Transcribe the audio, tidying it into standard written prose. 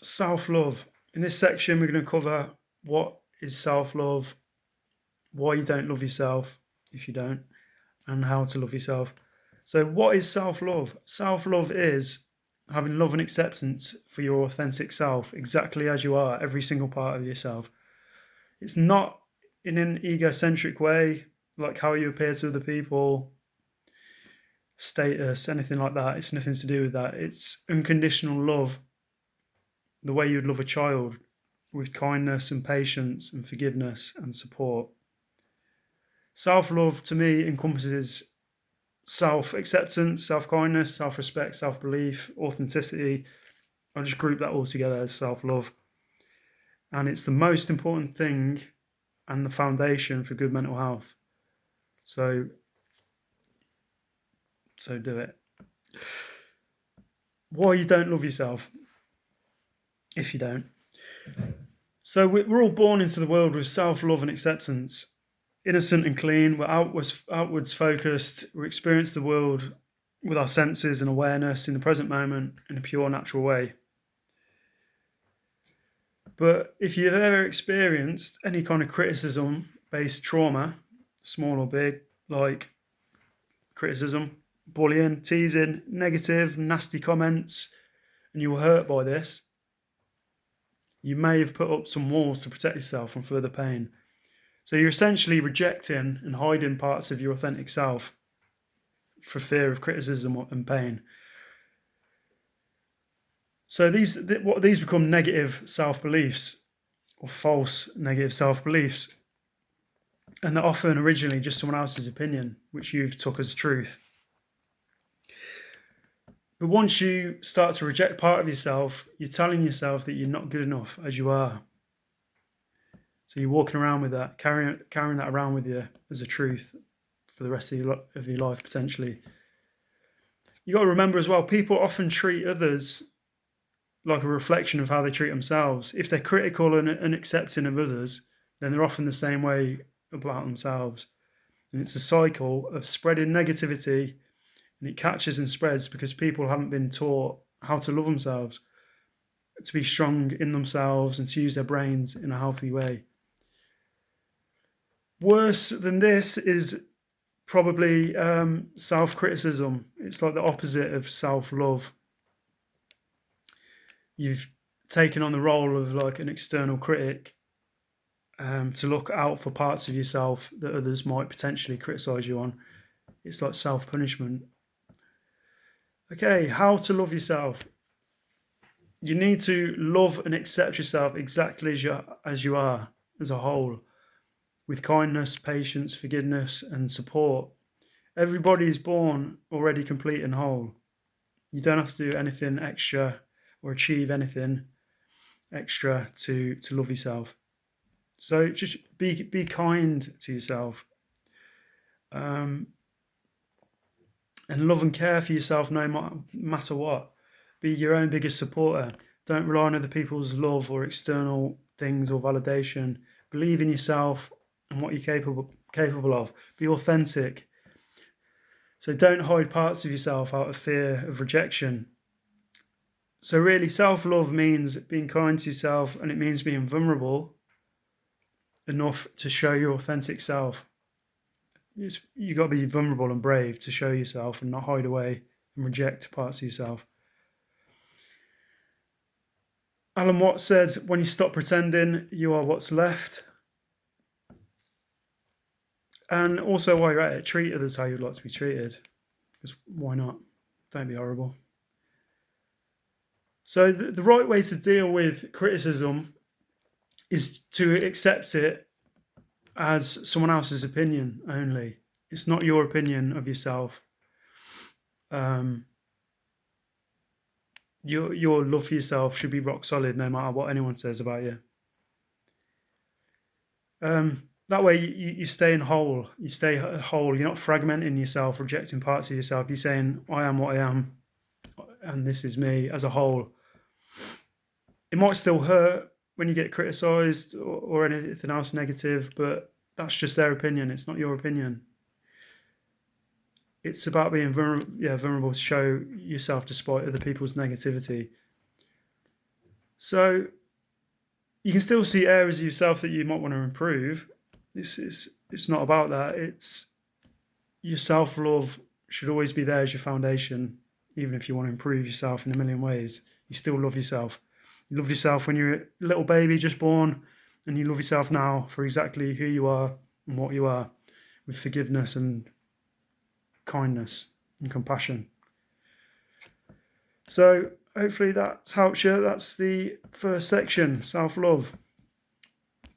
Self-love. In this section, we're going to cover what is self-love, why you don't love yourself if you don't, and how to love yourself. So, what is self-love? Self-love is having love and acceptance for your authentic self, exactly as you are, every single part of yourself. It's not in an egocentric way, like how you appear to other people, status, anything like that. It's nothing to do with that. It's unconditional love, the way you'd love a child, with kindness and patience and forgiveness and support. Self love to me encompasses self acceptance, self kindness, self respect, self belief, authenticity. I just group that all together as self love. And it's the most important thing and the foundation for good mental health. So, do it. Why you don't love yourself if you don't. So we're all born into the world with self love and acceptance, innocent and clean. We're outwards focused. We experience the world with our senses and awareness in the present moment in a pure, natural way. But if you've ever experienced any kind of criticism based trauma, small or big, like criticism, bullying, teasing, negative, nasty comments, and you were hurt by this, you may have put up some walls to protect yourself from further pain. So you're essentially rejecting and hiding parts of your authentic self for fear of criticism and pain. So these become negative self-beliefs or false negative self-beliefs, and they're often originally just someone else's opinion, which you've took as truth. But once you start to reject part of yourself, you're telling yourself that you're not good enough as you are. So you're walking around with that, carrying that around with you as a truth for the rest of your life, potentially. You got to remember as well, people often treat others like a reflection of how they treat themselves. If they're critical and unaccepting of others, then they're often the same way about themselves. And it's a cycle of spreading negativity, and it catches and spreads because people haven't been taught how to love themselves, to be strong in themselves, and to use their brains in a healthy way. Worse than this is probably self-criticism. It's like the opposite of self-love. You've taken on the role of like an external critic, to look out for parts of yourself that others might potentially criticize you on. It's like self-punishment. Okay, how to love yourself. You need to love and accept yourself exactly as you are, as a whole, with kindness, patience, forgiveness, and support. Everybody is born already complete and whole. You don't have to do anything extra or achieve anything extra to love yourself. So just be kind to yourself, um, and love and care for yourself no matter what. Be your own biggest supporter. Don't rely on other people's love or external things or validation. Believe in yourself and what you're capable of. Be authentic. So don't hide parts of yourself out of fear of rejection. So really, self-love means being kind to yourself, and it means being vulnerable enough to show your authentic self. You got to be vulnerable and brave to show yourself and not hide away and reject parts of yourself. Alan Watts said, when you stop pretending, you are what's left. And also, while you're at it, treat others how you'd like to be treated. Because why not? Don't be horrible. So the right way to deal with criticism is to accept it as someone else's opinion only. It's not your opinion of yourself. Um, your love for yourself should be rock solid no matter what anyone says about you. That way you stay in whole. You stay whole. You're not fragmenting yourself, rejecting parts of yourself. You're saying, I am what I am, and this is me as a whole. It might still hurt when you get criticized or anything else negative, but that's just their opinion. It's not your opinion. It's about being vulnerable to show yourself despite other people's negativity. So you can still see areas of yourself that you might want to improve. It's not about that. It's your self-love should always be there as your foundation. Even if you want to improve yourself in a million ways, you still love yourself. You loved yourself when you were a little baby just born, and you love yourself now for exactly who you are and what you are, with forgiveness and kindness and compassion. So hopefully that helps you. That's the first section, self-love.